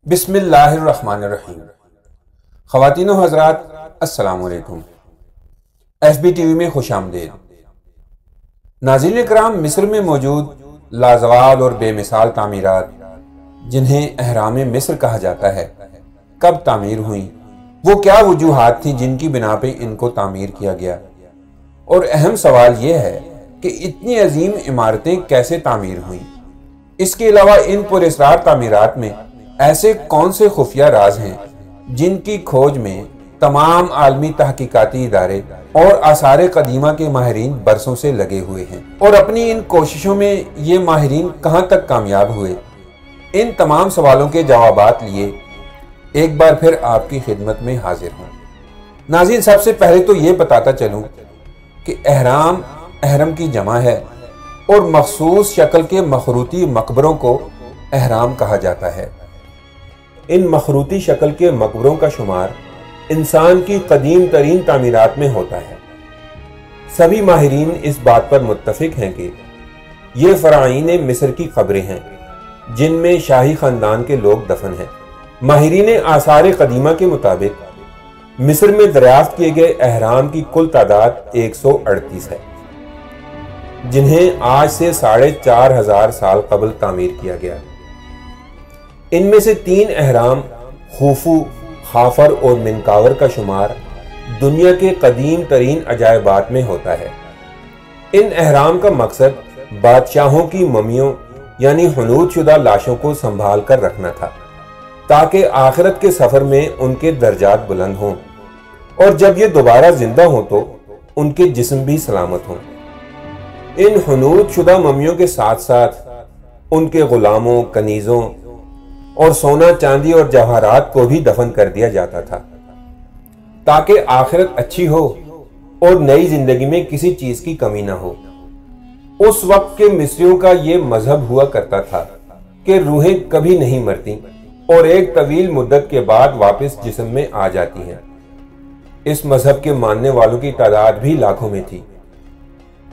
بسم اللہ الرحمن الرحیم۔ خواتین و حضرات السلام علیکم۔ ایس بی ٹی وی میں خوش آمدید۔ ناظرین اکرام، مصر میں موجود لازوال اور بے مثال تعمیرات جنہیں اہرام مصر کہا جاتا ہے کب تعمیر ہوئیں، وہ کیا وجوہات تھیں جن کی بنا پہ ان کو تعمیر کیا گیا، اور اہم سوال یہ ہے کہ اتنی عظیم عمارتیں کیسے تعمیر ہوئیں۔ اس کے علاوہ ان پراسرار تعمیرات میں ایسے کون سے خفیہ راز ہیں جن کی کھوج میں تمام عالمی تحقیقاتی ادارے اور آثار قدیمہ کے ماہرین برسوں سے لگے ہوئے ہیں، اور اپنی ان کوششوں میں یہ ماہرین کہاں تک کامیاب ہوئے۔ ان تمام سوالوں کے جوابات لیے ایک بار پھر آپ کی خدمت میں حاضر ہوں۔ ناظرین، سب سے پہلے تو یہ بتاتا چلوں کہ اہرم کی جمع ہے اور مخصوص شکل کے مخروطی مقبروں کو اہرام کہا جاتا ہے۔ ان مخروطی شکل کے مقبروں کا شمار انسان کی قدیم ترین تعمیرات میں ہوتا ہے۔ سبھی ماہرین اس بات پر متفق ہیں کہ یہ فرعین مصر کی قبریں ہیں جن میں شاہی خاندان کے لوگ دفن ہیں۔ ماہرین آثار قدیمہ کے مطابق مصر میں دریافت کیے گئے اہرام کی کل تعداد 138 ہے، جنہیں آج سے 4500 سال قبل تعمیر کیا گیا۔ ان میں سے 3 اہرام خوفو، خافر اور منکاور کا شمار دنیا کے قدیم ترین عجائبات میں ہوتا ہے۔ ان اہرام کا مقصد بادشاہوں کی ممیوں یعنی حنوط شدہ لاشوں کو سنبھال کر رکھنا تھا تاکہ آخرت کے سفر میں ان کے درجات بلند ہوں، اور جب یہ دوبارہ زندہ ہوں تو ان کے جسم بھی سلامت ہوں۔ ان حنوط شدہ ممیوں کے ساتھ ساتھ ان کے غلاموں، کنیزوں اور سونا، چاندی اور جواہرات کو بھی دفن کر دیا جاتا تھا تاکہ آخرت اچھی ہو اور نئی زندگی میں کسی چیز کی کمی نہ ہو۔ اس وقت کے مصریوں کا یہ مذہب ہوا کرتا تھا کہ روحیں کبھی نہیں مرتی اور ایک طویل مدت کے بعد واپس جسم میں آ جاتی ہیں۔ اس مذہب کے ماننے والوں کی تعداد بھی لاکھوں میں تھی۔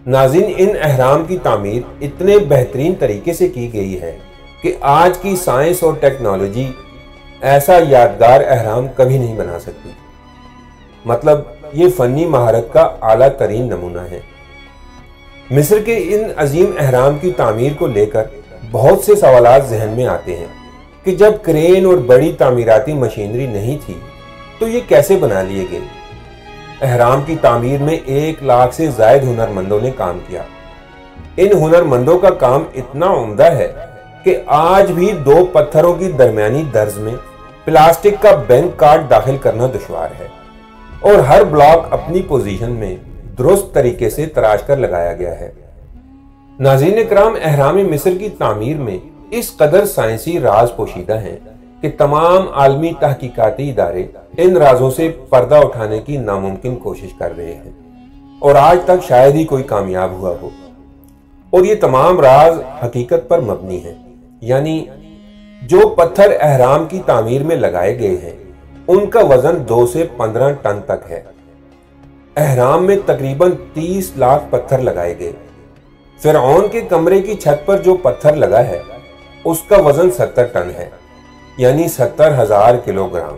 ناظرین، ان اہرام کی تعمیر اتنے بہترین طریقے سے کی گئی ہے کہ آج کی سائنس اور ٹیکنالوجی ایسا یادگار اہرام کبھی نہیں بنا سکتی۔ مطلب یہ فنی مہارت کا اعلیٰ ترین نمونہ ہے۔ مصر کے ان عظیم اہرام کی تعمیر کو لے کر بہت سے سوالات ذہن میں آتے ہیں کہ جب کرین اور بڑی تعمیراتی مشینری نہیں تھی تو یہ کیسے بنا لیے گئے۔ اہرام کی تعمیر میں 1 لاکھ سے زائد ہنرمندوں نے کام کیا۔ ان ہنرمندوں کا کام اتنا عمدہ ہے کہ آج بھی 2 پتھروں کی درمیانی درز میں پلاسٹک کا بینک کارڈ داخل کرنا دشوار ہے، اور ہر بلاک اپنی پوزیشن میں درست طریقے سے تراش کر لگایا گیا ہے۔ ناظرین اکرام، اہرام مصر کی تعمیر میں اس قدر سائنسی راز پوشیدہ ہیں کہ تمام عالمی تحقیقاتی ادارے ان رازوں سے پردہ اٹھانے کی ناممکن کوشش کر رہے ہیں، اور آج تک شاید ہی کوئی کامیاب ہوا ہو۔ اور یہ تمام راز حقیقت پر مبنی ہیں، یعنی جو پتھر اہرام کی تعمیر میں لگائے گئے ہیں ان کا وزن 2 سے 15 ٹن تک ہے۔ اہرام میں تقریباً 30 لاکھ پتھر لگائے گئے۔ فرعون کے کمرے کی چھت پر جو پتھر لگا ہے اس کا وزن 70 ٹن ہے، یعنی 70,000 کلو گرام،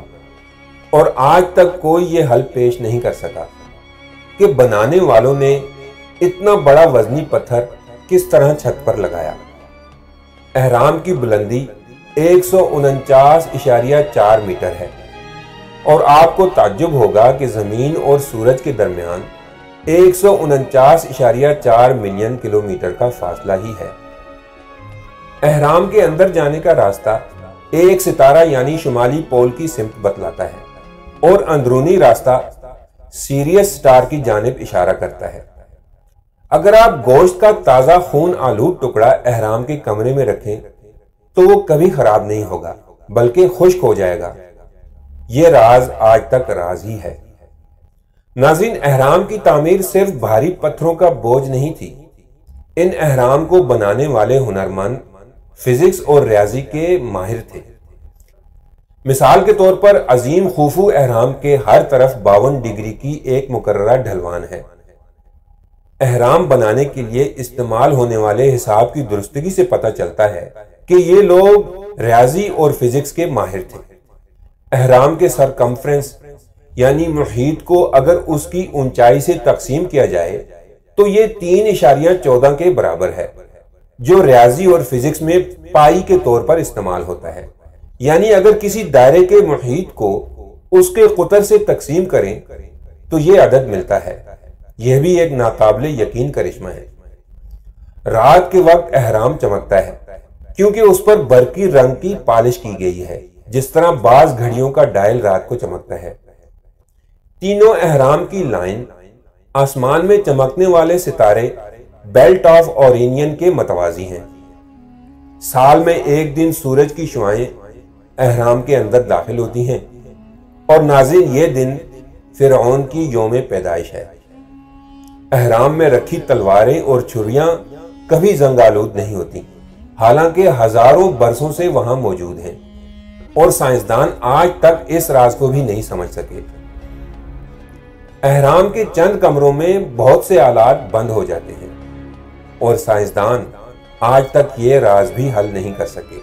اور آج تک کوئی یہ حل پیش نہیں کر سکا کہ بنانے والوں نے اتنا بڑا وزنی پتھر کس طرح چھت پر لگایا۔ اہرام کی بلندی 149.4 میٹر ہے، اور آپ کو تعجب ہوگا کہ زمین اور سورج کے درمیان 149.4 ملین کلومیٹر کا فاصلہ ہی ہے۔ اہرام کے اندر جانے کا راستہ ایک ستارہ یعنی شمالی پول کی سمت بتلاتا ہے، اور اندرونی راستہ سیریس سٹار کی جانب اشارہ کرتا ہے۔ اگر آپ گوشت کا تازہ خون آلود ٹکڑا اہرام کے کمرے میں رکھیں تو وہ کبھی خراب نہیں ہوگا بلکہ خشک ہو جائے گا۔ یہ راز آج تک راز ہی ہے۔ ناظرین، اہرام کی تعمیر صرف بھاری پتھروں کا بوجھ نہیں تھی۔ ان اہرام کو بنانے والے ہنرمند فزکس اور ریاضی کے ماہر تھے۔ مثال کے طور پر عظیم خوفو اہرام کے ہر طرف 52 ڈگری کی ایک مقررہ ڈھلوان ہے۔ اہرام بنانے کے لیے استعمال ہونے والے حساب کی درستگی سے پتہ چلتا ہے کہ یہ لوگ ریاضی اور فزکس کے ماہر تھے۔ اہرام کے سرکمفرنس یعنی محیط کو اگر اس کی اونچائی سے تقسیم کیا جائے تو یہ 3.14 کے برابر ہے، جو ریاضی اور فزکس میں پائی کے طور پر استعمال ہوتا ہے۔ یعنی اگر کسی دائرے کے محیط کو اس کے قطر سے تقسیم کریں تو یہ عدد ملتا ہے۔ یہ بھی ایک ناقابل یقین کرشمہ ہے۔ رات کے وقت اہرام چمکتا ہے کیونکہ اس پر برقی رنگ کی پالش کی گئی ہے، جس طرح بعض گھڑیوں کا ڈائل رات کو چمکتا ہے۔ تینوں اہرام کی لائن آسمان میں چمکنے والے ستارے بیلٹ آف اورینین کے متوازی ہیں۔ سال میں ایک دن سورج کی شعاعیں اہرام کے اندر داخل ہوتی ہیں، اور ناظرین یہ دن فرعون کی یوم پیدائش ہے۔ اہرام میں رکھی تلواریں اور چھریاں کبھی زنگ آلود نہیں ہوتی، حالانکہ ہزاروں برسوں سے وہاں موجود ہیں، اور سائنسدان آج تک اس راز کو بھی نہیں سمجھ سکے۔ اہرام کے چند کمروں میں بہت سے آلات بند ہو جاتے ہیں، اور سائنسدان آج تک یہ راز بھی حل نہیں کر سکے۔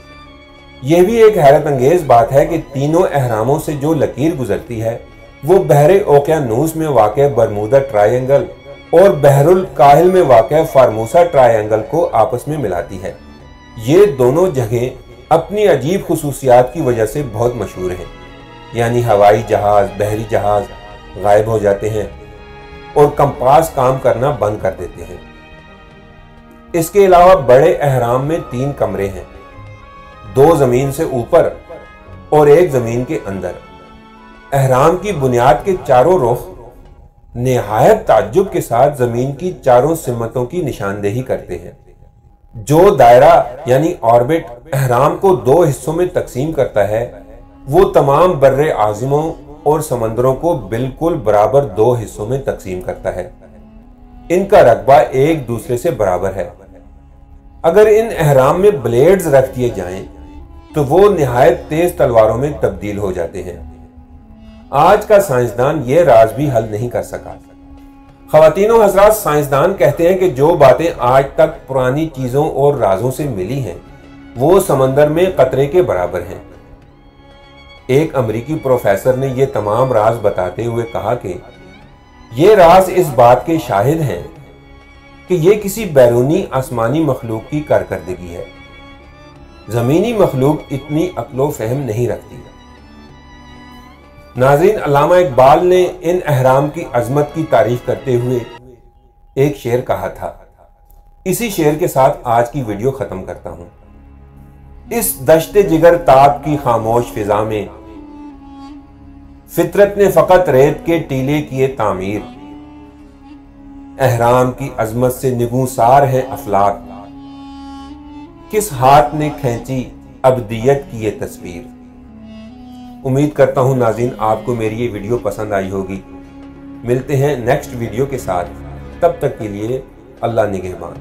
یہ بھی ایک حیرت انگیز بات ہے کہ تینوں اہراموں سے جو لکیر گزرتی ہے وہ بحر اوقیانوس میں واقع برمودا ٹرائی اینگل اور بحر الکاہل میں واقع فارموسا ٹرائی اینگل کو آپس میں ملاتی ہے۔ یہ دونوں جگہیں اپنی عجیب خصوصیات کی وجہ سے بہت مشہور ہیں، یعنی ہوائی جہاز، بحری جہاز غائب ہو جاتے ہیں اور کمپاس کام کرنا بند کر دیتے ہیں۔ اس کے علاوہ بڑے اہرام میں 3 کمرے ہیں، 2 زمین سے اوپر اور 1 زمین کے اندر۔ اہرام کی بنیاد کے چاروں رخ نہایت تعجب کے ساتھ زمین کی چاروں سمتوں کی نشاندہی کرتے ہیں۔ جو دائرہ یعنی آربٹ اہرام کو 2 حصوں میں تقسیم کرتا ہے، وہ تمام بر اعظموں اور سمندروں کو بالکل برابر 2 حصوں میں تقسیم کرتا ہے۔ ان کا رقبہ ایک دوسرے سے برابر ہے۔ اگر ان اہرام میں بلیڈز رکھ دیے جائیں تو وہ نہایت تیز تلواروں میں تبدیل ہو جاتے ہیں۔ آج کا سائنسدان یہ راز بھی حل نہیں کر سکا۔ خواتین و حضرات، سائنسدان کہتے ہیں کہ جو باتیں آج تک پرانی چیزوں اور رازوں سے ملی ہیں وہ سمندر میں قطرے کے برابر ہیں۔ ایک امریکی پروفیسر نے یہ تمام راز بتاتے ہوئے کہا کہ یہ راز اس بات کے شاہد ہیں کہ یہ کسی بیرونی آسمانی مخلوق کی کارکردگی ہے۔ زمینی مخلوق اتنی عقل و فہم نہیں رکھتی۔ ناظرین، علامہ اقبال نے ان اہرام کی عظمت کی تعریف کرتے ہوئے ایک شعر کہا تھا۔ اسی شعر کے ساتھ آج کی ویڈیو ختم کرتا ہوں۔ اس دشت جگر تاب کی خاموش فضا میں فطرت نے فقط ریت کے ٹیلے کیے تعمیر، اہرام کی عظمت سے نگوسار ہے افلاک، کس ہاتھ نے کھینچی ابدیت کی یہ تصویر۔ امید کرتا ہوں ناظرین آپ کو میری یہ ویڈیو پسند آئی ہوگی۔ ملتے ہیں نیکسٹ ویڈیو کے ساتھ، تب تک کے لیے اللہ نگہبان۔